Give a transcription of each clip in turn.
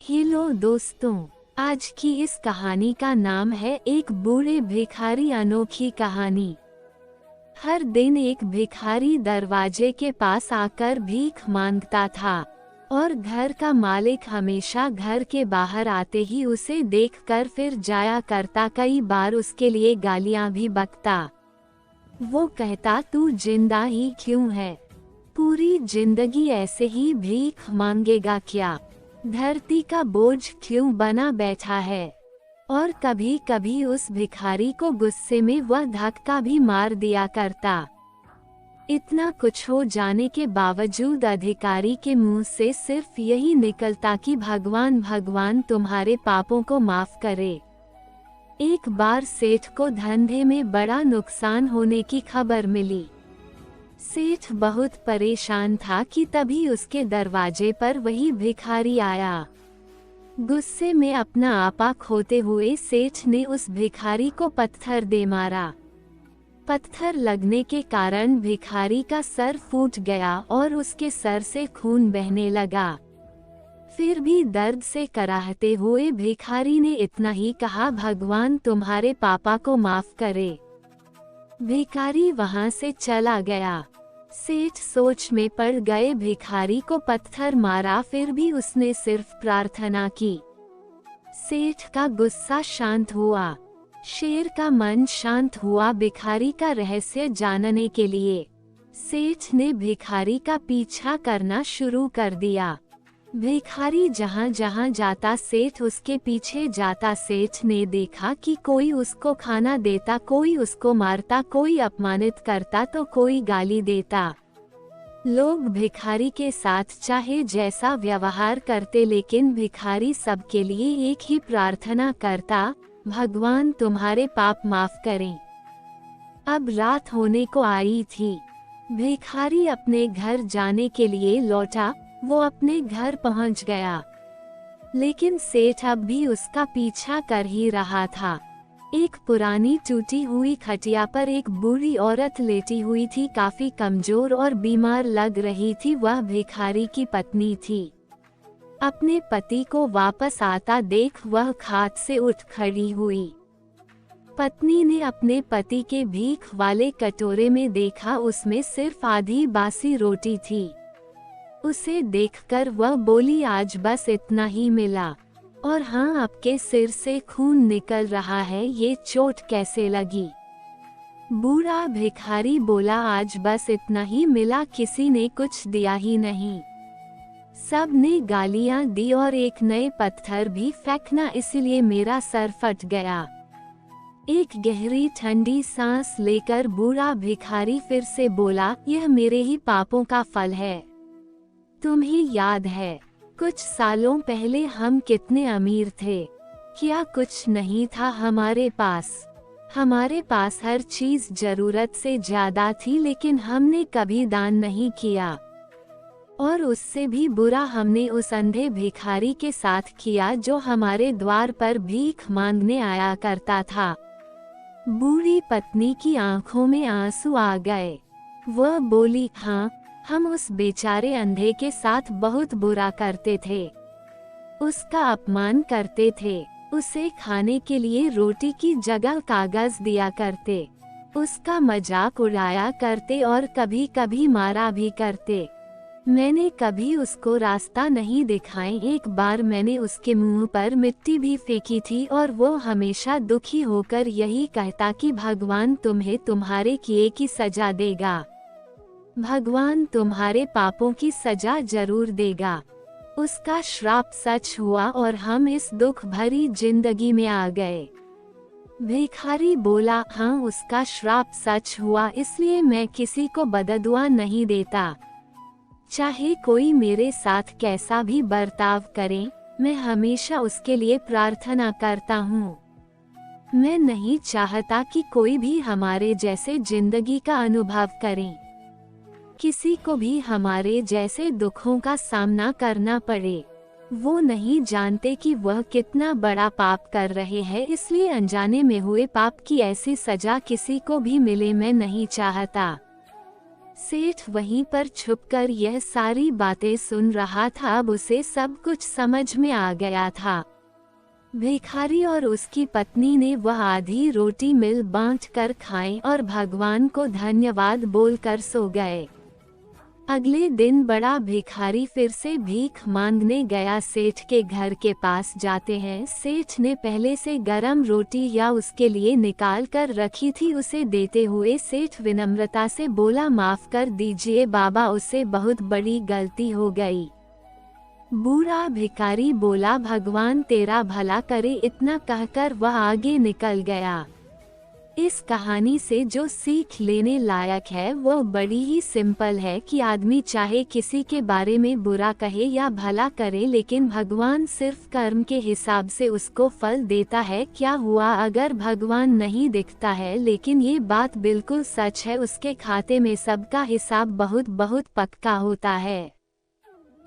Hello दोस्तों, आज की इस कहानी का नाम है एक बूढ़े भिखारी अनोखी कहानी। हर दिन एक भिखारी दरवाजे के पास आकर भीख मांगता था और घर का मालिक हमेशा घर के बाहर आते ही उसे देखकर फिर जाया करता। कई बार उसके लिए गालियां भी बकता। वो कहता, तू जिंदा ही क्यों है? पूरी जिंदगी ऐसे ही भीख मांगेगा क्या? धरती का बोझ क्यों बना बैठा है? और कभी कभी उस भिखारी को गुस्से में वह धक्का भी मार दिया करता। इतना कुछ हो जाने के बावजूद अधिकारी के मुंह से सिर्फ यही निकलता कि भगवान भगवान तुम्हारे पापों को माफ करे। एक बार सेठ को धंधे में बड़ा नुकसान होने की खबर मिली। सेठ बहुत परेशान था कि तभी उसके दरवाजे पर वही भिखारी आया। गुस्से में अपना आपा खोते हुए सेठ ने उस भिखारी को पत्थर दे मारा। पत्थर लगने के कारण भिखारी का सर फूट गया और उसके सर से खून बहने लगा। फिर भी दर्द से कराहते हुए भिखारी ने इतना ही कहा, भगवान तुम्हारे पापा को माफ करे। भिखारी वहां से चला गया। सेठ सोच में पड़ गए। भिखारी को पत्थर मारा, फिर भी उसने सिर्फ प्रार्थना की। सेठ का गुस्सा शांत हुआ, शेर का मन शांत हुआ। भिखारी का रहस्य जानने के लिए सेठ ने भिखारी का पीछा करना शुरू कर दिया। भिखारी जहाँ जहाँ जाता सेठ उसके पीछे जाता। सेठ ने देखा कि कोई उसको खाना देता, कोई उसको मारता, कोई अपमानित करता तो कोई गाली देता। लोग भिखारी के साथ चाहे जैसा व्यवहार करते, लेकिन भिखारी सबके लिए एक ही प्रार्थना करता, भगवान तुम्हारे पाप माफ करें। अब रात होने को आई थी। भिखारी अपने घर जाने के लिए लौटा। वो अपने घर पहुंच गया, लेकिन सेठ अब भी उसका पीछा कर ही रहा था। एक पुरानी टूटी हुई खटिया पर एक बूढ़ी औरत लेटी हुई थी, काफी कमजोर और बीमार लग रही थी। वह भिखारी की पत्नी थी। अपने पति को वापस आता देख वह खाट से उठ खड़ी हुई। पत्नी ने अपने पति के भीख वाले कटोरे में देखा, उसमें सिर्फ आधी बासी रोटी थी। उसे देखकर वह बोली, आज बस इतना ही मिला, और हाँ, आपके सिर से खून निकल रहा है, ये चोट कैसे लगी? बूढ़ा भिखारी बोला, आज बस इतना ही मिला, किसी ने कुछ दिया ही नहीं। सब ने गालियां दी और एक नए पत्थर भी फेंकना, इसलिए मेरा सर फट गया। एक गहरी ठंडी सांस लेकर बूढ़ा भिखारी फिर से बोला, यह मेरे ही पापों का फल है। तुम्हें याद है कुछ सालों पहले हम कितने अमीर थे? क्या कुछ नहीं था हमारे पास? हमारे पास हर चीज जरूरत से ज्यादा थी, लेकिन हमने कभी दान नहीं किया। और उससे भी बुरा हमने उस अंधे भिखारी के साथ किया जो हमारे द्वार पर भीख मांगने आया करता था। बूढ़ी पत्नी की आंखों में आंसू आ गए। वह बोली, हाँ, हम उस बेचारे अंधे के साथ बहुत बुरा करते थे, उसका अपमान करते थे, उसे खाने के लिए रोटी की जगह कागज दिया करते, उसका मजाक उड़ाया करते और कभी कभी मारा भी करते। मैंने कभी उसको रास्ता नहीं दिखाए। एक बार मैंने उसके मुंह पर मिट्टी भी फेंकी थी और वो हमेशा दुखी होकर यही कहता कि भगवान तुम्हें तुम्हारे किए की सजा देगा, भगवान तुम्हारे पापों की सजा जरूर देगा। उसका श्राप सच हुआ और हम इस दुख भरी जिंदगी में आ गए। भिखारी बोला, हाँ, उसका श्राप सच हुआ, इसलिए मैं किसी को बददुआ नहीं देता। चाहे कोई मेरे साथ कैसा भी बर्ताव करे, मैं हमेशा उसके लिए प्रार्थना करता हूँ। मैं नहीं चाहता कि कोई भी हमारे जैसे जिंदगी का अनुभव करे, किसी को भी हमारे जैसे दुखों का सामना करना पड़े। वो नहीं जानते कि वह कितना बड़ा पाप कर रहे हैं, इसलिए अनजाने में हुए पाप की ऐसी सजा किसी को भी मिले मैं नहीं चाहता। सेठ वहीं पर छुपकर यह सारी बातें सुन रहा था। अब उसे सब कुछ समझ में आ गया था। भिखारी और उसकी पत्नी ने वह आधी रोटी मिल बांट कर खाई और भगवान को धन्यवाद बोलकर सो गए। अगले दिन बड़ा भिखारी फिर से भीख मांगने गया। सेठ के घर के पास जाते हैं। सेठ ने पहले से गरम रोटी या उसके लिए निकाल कर रखी थी। उसे देते हुए सेठ विनम्रता से बोला, माफ कर दीजिए बाबा, उससे बहुत बड़ी गलती हो गई। बूढ़ा भिखारी बोला, भगवान तेरा भला करे। इतना कहकर वह आगे निकल गया। इस कहानी से जो सीख लेने लायक है वो बड़ी ही सिंपल है कि आदमी चाहे किसी के बारे में बुरा कहे या भला करे, लेकिन भगवान सिर्फ कर्म के हिसाब से उसको फल देता है। क्या हुआ अगर भगवान नहीं दिखता है, लेकिन ये बात बिल्कुल सच है, उसके खाते में सबका हिसाब बहुत बहुत पक्का होता है।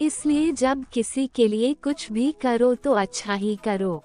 इसलिए जब किसी के लिए कुछ भी करो तो अच्छा ही करो।